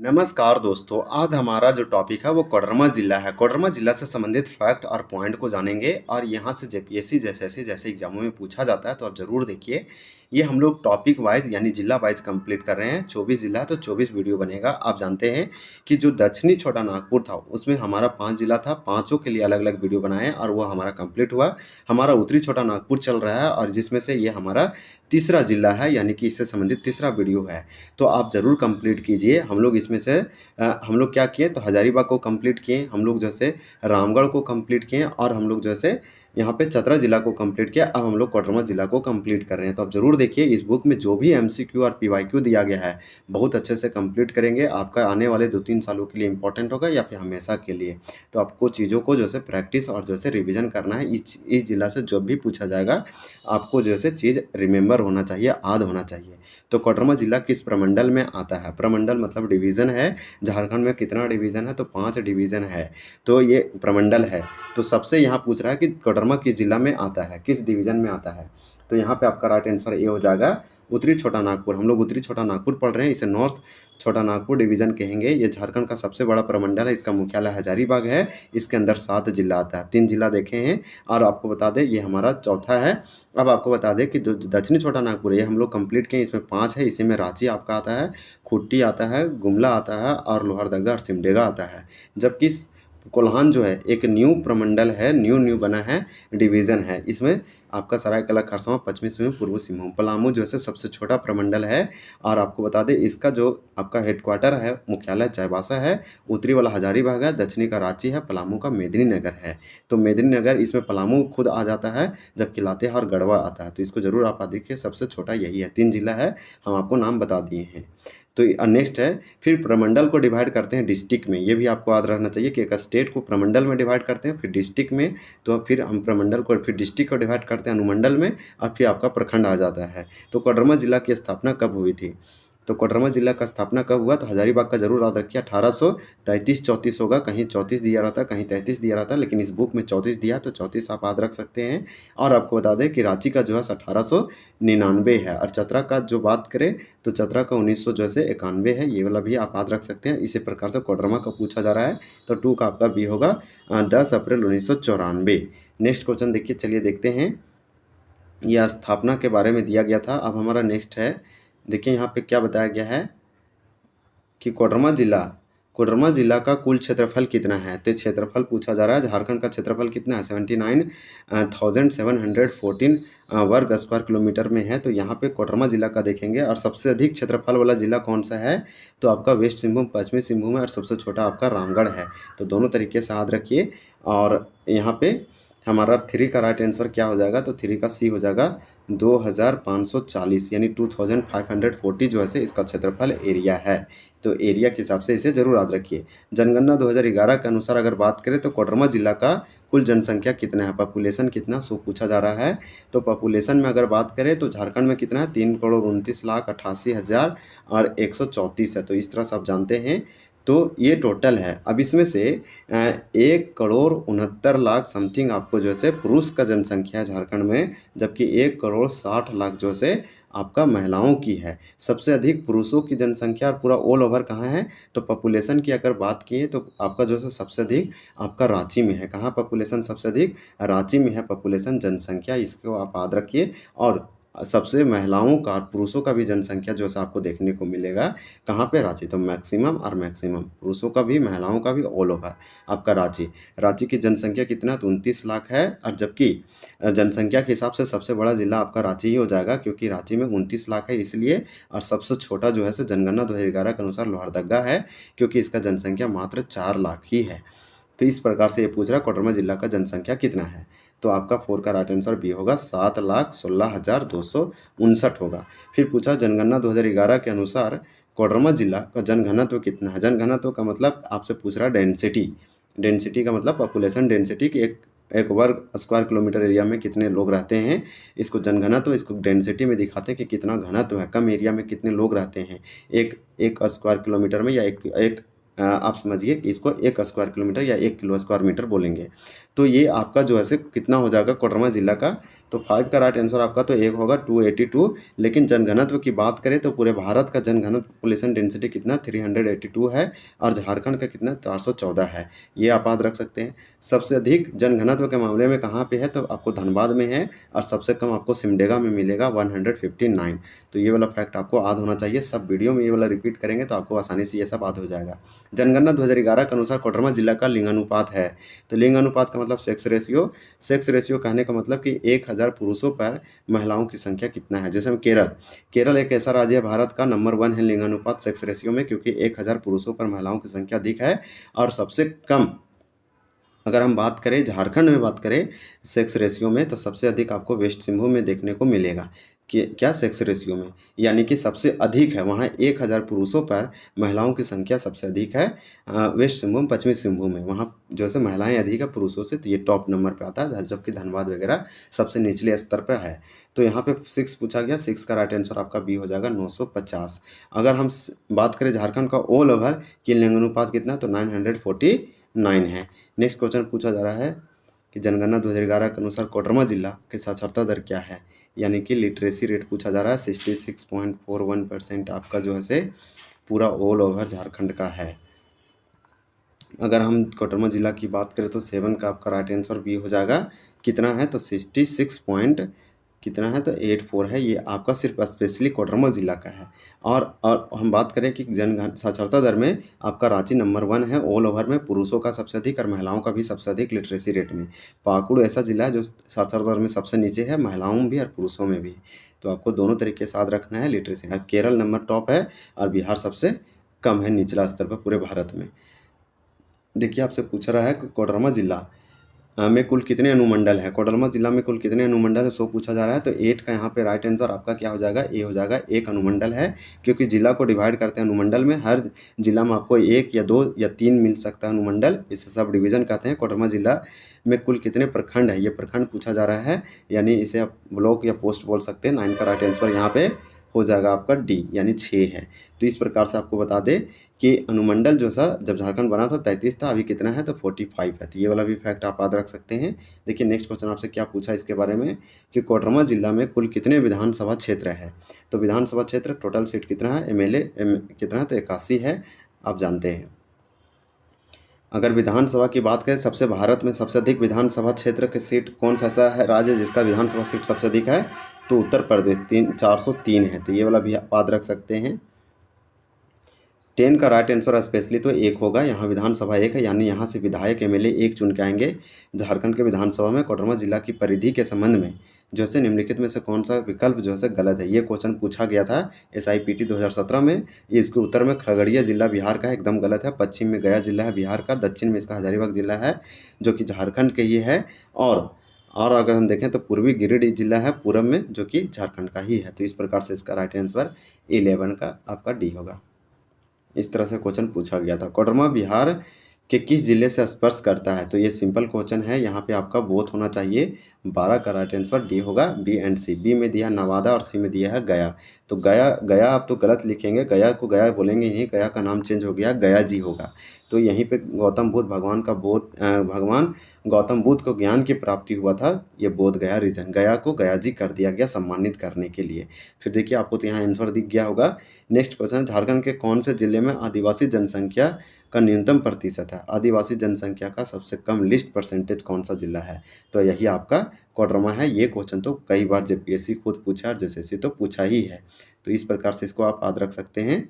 नमस्कार दोस्तों, आज हमारा जो टॉपिक है वो कोडरमा ज़िला है। कोडरमा ज़िला से संबंधित फैक्ट और पॉइंट को जानेंगे और यहाँ से जेपीएससी जैसे एग्जामों में पूछा जाता है तो आप ज़रूर देखिए। ये हम लोग टॉपिक वाइज यानी जिला वाइज कंप्लीट कर रहे हैं। 24 जिला तो 24 वीडियो बनेगा। आप जानते हैं कि जो दक्षिणी छोटा नागपुर था उसमें हमारा 5 जिला था, पाँचों के लिए अलग अलग वीडियो बनाए और वो हमारा कंप्लीट हुआ। हमारा उत्तरी छोटा नागपुर चल रहा है और जिसमें से ये हमारा तीसरा जिला है, यानी कि इससे संबंधित तीसरा वीडियो है। तो आप ज़रूर कंप्लीट कीजिए। हम लोग इसमें से हम लोग क्या किए तो हजारीबाग को कंप्लीट किए, हम लोग जैसे रामगढ़ को कंप्लीट किए और हम लोग जैसे यहाँ पे चतरा जिला को कंप्लीट किया। अब हम लोग कोडरमा जिला को कंप्लीट कर रहे हैं। तो आप ज़रूर देखिए, इस बुक में जो भी एमसीक्यू और पीवाईक्यू दिया गया है बहुत अच्छे से कंप्लीट करेंगे। आपका आने वाले 2-3 सालों के लिए इंपॉर्टेंट होगा या फिर हमेशा के लिए। तो आपको चीज़ों को जैसे प्रैक्टिस और जैसे रिविजन करना है। इस जिला से जो भी पूछा जाएगा आपको जैसे चीज़ रिमेंबर होना चाहिए, याद होना चाहिए। तो कोडरमा जिला किस प्रमंडल में आता है? प्रमंडल मतलब डिवीज़न है। झारखंड में कितना डिवीज़न है? तो 5 डिवीज़न है। तो ये प्रमंडल है। तो सबसे यहाँ पूछ रहा है कि कोडरमा किस जिला में आता है, किस डिवीज़न में आता है? तो यहाँ पे आपका राइट आंसर ये हो जाएगा उत्तरी छोटा नागपुर। हम लोग उत्तरी छोटा नागपुर पढ़ रहे हैं, इसे नॉर्थ छोटा नागपुर डिवीज़न कहेंगे। ये झारखंड का सबसे बड़ा प्रमंडल है। इसका मुख्यालय हजारीबाग है। इसके अंदर 7 जिला आता है। 3 जिला देखे हैं और आपको बता दें ये हमारा चौथा है। अब आपको बता दें कि जो दक्षिणी छोटा नागपुर है ये हम लोग कंप्लीट किए। इसमें 5 है। इसी में रांची आपका आता है, खूंटी आता है, गुमला आता है और लोहरदगा और सिमडेगा आता है। जबकि कोल्हान जो है एक न्यू प्रमंडल है, न्यू बना है, डिवीज़न है। इसमें आपका सरायकेला खरसावां, पश्चिमी सिंहभूम, पूर्वी सिंहभूम, पलामू जो है सबसे छोटा प्रमंडल है। और आपको बता दें इसका जो आपका हेडक्वार्टर है, मुख्यालय चाईबासा है। उत्तरी वाला हजारीबाग है, दक्षिणी का रांची है, पलामू का मेदिनीनगर है। तो मेदिनीनगर इसमें पलामू खुद आ जाता है, जबकि लातेहार और गढ़वा आता है। तो इसको ज़रूर आप देखिए, सबसे छोटा यही है। 3 जिला है, हम आपको नाम बता दिए हैं। तो नेक्स्ट है, फिर प्रमंडल को डिवाइड करते हैं डिस्ट्रिक्ट में। ये भी आपको याद रहना चाहिए कि एक स्टेट को प्रमंडल में डिवाइड करते हैं, फिर डिस्ट्रिक्ट में। तो फिर हम प्रमंडल को फिर डिस्ट्रिक्ट को डिवाइड करते हैं अनुमंडल में और फिर आपका प्रखंड आ जाता है। तो कोडरमा जिला की स्थापना कब हुई थी? तो कोडरमा जिला का स्थापना कब हुआ? तो हजारीबाग का जरूर याद रखिए, 1833-34 होगा। कहीं 34 दिया रहता, कहीं 33 दिया रहता, लेकिन इस बुक में 34 दिया है तो 34 आप याद रख सकते हैं। और आपको बता दें कि रांची का जो है 1899 है। और चतरा का जो बात करें तो चतरा का 1900 जो है 91 है। ये वाला भी आप याद रख सकते हैं। इसी प्रकार से कोडरमा का पूछा जा रहा है तो 2 का आपका बी होगा, 10 अप्रैल 1994। नेक्स्ट क्वेश्चन देखिए, चलिए देखते हैं। यह स्थापना के बारे में दिया गया था। अब हमारा नेक्स्ट है, देखिए यहाँ पे क्या बताया गया है कि कोडरमा जिला का कुल क्षेत्रफल कितना है? तो क्षेत्रफल पूछा जा रहा है। झारखंड का क्षेत्रफल कितना है? 79,714 वर्ग स्क्वायर किलोमीटर में है। तो यहाँ पे कोडरमा जिला का देखेंगे और सबसे अधिक क्षेत्रफल वाला जिला कौन सा है? तो आपका वेस्ट सिंहभूम, पश्चिमी सिंहभूम है और सबसे छोटा आपका रामगढ़ है। तो दोनों तरीके से याद रखिए। और यहाँ पे हमारा 3 का राइट आंसर क्या हो जाएगा? तो 3 का सी हो जाएगा, 2540 यानी 2540 जो है इसका क्षेत्रफल एरिया है। तो एरिया के हिसाब से इसे जरूर याद रखिए। जनगणना 2011 के अनुसार अगर बात करें तो कोडरमा जिला का कुल जनसंख्या कितना है, पॉपुलेशन कितना, सो पूछा जा रहा है। तो पॉपुलेशन में अगर बात करें तो झारखंड में कितना है? 3,29,88,134 है। तो इस तरह से आप जानते हैं। तो ये टोटल है। अब इसमें से 1,69,00,000 समथिंग आपको जो है पुरुष का जनसंख्या है झारखंड में, जबकि 1,60,00,000 जो है आपका महिलाओं की है। सबसे अधिक पुरुषों की जनसंख्या और पूरा ऑल ओवर कहाँ है? तो पॉपुलेशन की अगर बात किए तो आपका जो है सबसे अधिक आपका रांची में है। कहाँ पॉपुलेशन सबसे अधिक? रांची में है पॉपुलेशन जनसंख्या। इसको आप याद रखिए। और सबसे महिलाओं का और पुरुषों का भी जनसंख्या जो है आपको देखने को मिलेगा कहाँ पे? रांची। तो मैक्सिमम और मैक्सिमम पुरुषों का भी महिलाओं का भी ऑल ओवर आपका रांची की जनसंख्या कितना? तो 29 लाख है। और जबकि जनसंख्या के हिसाब से सबसे बड़ा जिला आपका रांची ही हो जाएगा, क्योंकि रांची में 29 लाख है इसलिए। और सबसे छोटा जो है जनगणना 2011 के अनुसार लोहरदगा है, क्योंकि इसका जनसंख्या मात्र 4 लाख ही है। तो इस प्रकार से ये पूछ रहा है कोडरमा जिला का जनसंख्या कितना है। तो आपका 4 का राइट आंसर बी होगा, 7,16,259 होगा। फिर पूछा जनगणना 2011 के अनुसार कोडरमा जिला का जनघनत्व कितना है। जनघनत्व का मतलब आपसे पूछ रहा है डेंसिटी का मतलब पॉपुलेशन डेंसिटी की एक वर्ग स्क्वायर किलोमीटर एरिया में कितने लोग रहते हैं। इसको जनघनत्व, इसको डेंसिटी में दिखाते हैं कि कितना घनत्व है, कम एरिया में कितने लोग रहते हैं एक स्क्वायर किलोमीटर में, या एक आप समझिए कि इसको 1 स्क्वायर किलोमीटर या 1 किलो स्क्वायर मीटर बोलेंगे। तो ये आपका जो है कितना हो जाएगा कोडरमा जिला का तो 5 का राइट आंसर आपका तो एक होगा 282। लेकिन जनघनत्व की बात करें तो पूरे भारत का जनघनत्व पॉपुलेशन डेंसिटी कितना 382 है और झारखंड का कितना 414 है। ये आप याद रख सकते हैं। सबसे अधिक जनघनत्व के मामले में कहाँ पे है तो आपको धनबाद में है और सबसे कम आपको सिमडेगा में मिलेगा 159। तो ये वाला फैक्ट आपको याद होना चाहिए। सब वीडियो में ये वाला रिपीट करेंगे तो आपको आसानी से ये सब याद हो जाएगा। जनगणना 2011 के अनुसार कोडरमा जिला का लिंगानुपात है। तो लिंगानुपात का मतलब सेक्स रेशियो। सेक्स रेशियो कहने का मतलब कि 1000 पुरुषों पर महिलाओं की संख्या कितना है। जैसे हम केरल एक ऐसा राज्य है भारत का नंबर 1 है लिंगानुपात सेक्स रेशियो में, क्योंकि 1000 पुरुषों पर महिलाओं की संख्या अधिक है। और सबसे कम अगर हम बात करें झारखंड में बात करें सेक्स रेशियो में, तो सबसे अधिक आपको वेस्ट सिंहभूम में देखने को मिलेगा कि क्या सेक्स रेशियो में, यानी कि सबसे अधिक है वहाँ 1000 पुरुषों पर महिलाओं की संख्या सबसे अधिक है। वेस्ट सिंहभूम पश्चिमी सिंहभूम में वहाँ जो है महिलाएं अधिक है पुरुषों से, तो ये टॉप नंबर पे आता है, जबकि धनबाद वगैरह सबसे निचले स्तर पर है। तो यहाँ पे 6 पूछा गया, 6 का राइट आंसर आपका बी हो जाएगा 950। अगर हम बात करें झारखंड का ऑल ओवर कि लिंगानुपात कितना, तो 949 है। नेक्स्ट क्वेश्चन पूछा जा रहा है कि जनगणना 2011 के अनुसार कोडरमा जिला की साक्षरता दर क्या है, यानी कि लिटरेसी रेट पूछा जा रहा है। 66.41% आपका जो है से पूरा ऑल ओवर झारखंड का है। अगर हम कोडरमा जिला की बात करें तो 7 का आपका राइट आंसर बी हो जाएगा। कितना है तो 66 पॉइंट कितना है तो 84 है। ये आपका सिर्फ स्पेशली कोडरमा जिला का है। और हम बात करें कि जन साक्षरता दर में आपका रांची नंबर 1 है ऑल ओवर में, पुरुषों का सबसे अधिक और महिलाओं का भी सबसे अधिक लिटरेसी रेट में। पाकुड़ ऐसा जिला है जो साक्षरता दर में सबसे नीचे है, महिलाओं में भी और पुरुषों में भी। तो आपको दोनों तरीके से याद रखना है लिटरेसी। केरल नंबर टॉप है और बिहार सबसे कम है निचला स्तर पर पूरे भारत में। देखिए आपसे पूछ रहा है कि कोडरमा जिला में कुल कितने अनुमंडल है। कोडरमा जिला में कुल कितने अनुमंडल है 100 पूछा जा रहा है। तो 8 का यहाँ पे राइट आंसर आपका क्या हो जाएगा, ए हो जाएगा। एक अनुमंडल है, क्योंकि जिला को डिवाइड करते हैं अनुमंडल में। हर जिला में आपको 1 या 2 या 3 मिल सकता है अनुमंडल, इसे सब डिवीज़न कहते हैं। कोडरमा जिला में कुल कितने प्रखंड है, ये प्रखंड पूछा जा रहा है, यानी इसे आप ब्लॉक या पोस्ट बोल सकते हैं। 9 का राइट आंसर यहाँ पे हो जाएगा आपका डी, यानी 6 है। तो इस प्रकार से आपको बता दें कि अनुमंडल जो सा जब झारखंड बना था 33 था, अभी कितना है तो 45 है। तो ये वाला भी फैक्ट आप याद रख सकते हैं। देखिए नेक्स्ट क्वेश्चन आपसे क्या पूछा इसके बारे में कि कोडरमा जिला में कुल कितने विधानसभा क्षेत्र है। तो विधानसभा क्षेत्र टोटल सीट कितना है, एमएलए कितना है तो 81 है, आप जानते हैं। अगर विधानसभा की बात करें सबसे भारत में सबसे अधिक विधानसभा क्षेत्र के सीट कौन सा ऐसा है राज्य जिसका विधानसभा सीट सबसे अधिक है, तो उत्तर प्रदेश 403 है। तो ये वाला भी याद रख सकते हैं। 10 का राइट आंसर स्पेशली तो 1 होगा। यहाँ विधानसभा 1 है, यानी यहाँ से विधायक एमएलए 1 चुन के आएंगे झारखंड के विधानसभा में। कोडरमा जिला की परिधि के संबंध में जो है निम्नलिखित में से कौन सा विकल्प जो है गलत है। ये क्वेश्चन पूछा गया था SIPT 2017 में। इसके उत्तर में खगड़िया जिला बिहार का एकदम गलत है। पश्चिम में गया जिला है बिहार का, दक्षिण में इसका हजारीबाग जिला है जो कि झारखंड के ही है, और अगर हम देखें तो पूर्वी गिरिडीह जिला है पूरब में, जो कि झारखंड का ही है। तो इस प्रकार से इसका राइट आंसर 11 का आपका डी होगा। इस तरह से क्वेश्चन पूछा गया था। कोडरमा बिहार के किस जिले से स्पर्श करता है, तो ये सिंपल क्वेश्चन है। यहाँ पे आपका बोथ होना चाहिए। 12 का राइट आंसर डी होगा, बी एंड सी। बी में दिया नवादा और सी में दिया है गया। तो गया आप तो गलत लिखेंगे, गया को गया बोलेंगे ही, गया का नाम चेंज हो गया, गया जी होगा। तो यहीं पे गौतम बुद्ध भगवान गौतम बुद्ध को ज्ञान की प्राप्ति हुआ था। ये बोध गया रीजन, गया को गया जी कर दिया गया सम्मानित करने के लिए। फिर देखिए आपको तो यहाँ आंसर दिख गया होगा। नेक्स्ट क्वेश्चन, झारखंड के कौन से जिले में आदिवासी जनसंख्या का न्यूनतम प्रतिशत है। आदिवासी जनसंख्या का सबसे कम लिस्ट परसेंटेज कौन सा जिला है, तो यही आपका कोडरमा है। ये क्वेश्चन तो कई बार JPSC खुद पूछा और JSSC तो पूछा ही है। तो इस प्रकार से इसको आप याद रख सकते हैं।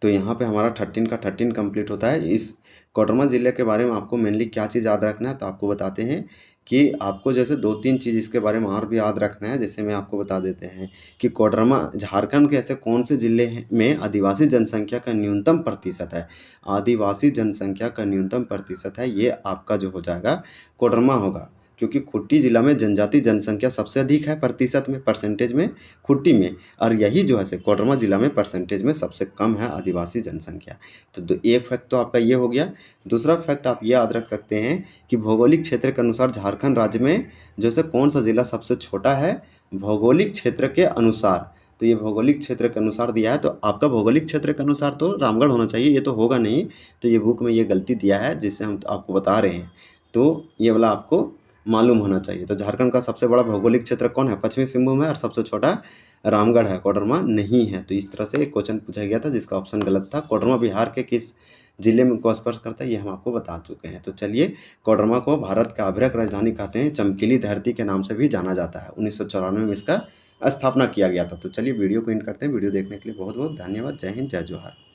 तो यहाँ पे हमारा 13 का 13 कंप्लीट होता है। इस कोडरमा ज़िले के बारे में आपको मेनली क्या चीज़ याद रखना है, तो आपको बताते हैं कि आपको जैसे 2-3 चीज़ इसके बारे में और भी याद रखना है। जैसे मैं आपको बता देते हैं कि कोडरमा झारखंड के ऐसे कौन से ज़िले में आदिवासी जनसंख्या का न्यूनतम प्रतिशत है। आदिवासी जनसंख्या का न्यूनतम प्रतिशत है, ये आपका जो हो जाएगा कोडरमा होगा, क्योंकि खूंटी जिला में जनजाति जनसंख्या सबसे अधिक है प्रतिशत में, परसेंटेज में खूंटी में, और यही जो है कोडरमा जिला में परसेंटेज में सबसे कम है आदिवासी जनसंख्या। तो एक फैक्ट तो आपका ये हो गया। दूसरा फैक्ट आप ये याद रख सकते हैं कि भौगोलिक क्षेत्र के अनुसार झारखंड राज्य में जैसे कौन सा जिला सबसे छोटा है भौगोलिक क्षेत्र के अनुसार। तो ये भौगोलिक क्षेत्र के अनुसार दिया है, तो आपका भौगोलिक क्षेत्र के अनुसार तो रामगढ़ होना चाहिए, ये तो होगा नहीं। तो ये बुक में ये गलती दिया है जिससे हम आपको बता रहे हैं। तो ये वाला आपको मालूम होना चाहिए। तो झारखंड का सबसे बड़ा भौगोलिक क्षेत्र कौन है? पश्चिमी सिंहभूम है और सबसे छोटा रामगढ़ है, कोडरमा नहीं है। तो इस तरह से एक क्वेश्चन पूछा गया था जिसका ऑप्शन गलत था। कोडरमा बिहार के किस जिले में को स्पर्श करता है, ये हम आपको बता चुके हैं। तो चलिए, कोडरमा को भारत का अभ्रक राजधानी कहते हैं, चमकीली धरती के नाम से भी जाना जाता है। 1994 में इसका स्थापना किया गया था। तो चलिए वीडियो को एंड करते हैं। वीडियो देखने के लिए बहुत बहुत धन्यवाद। जय हिंद, जय जोहार।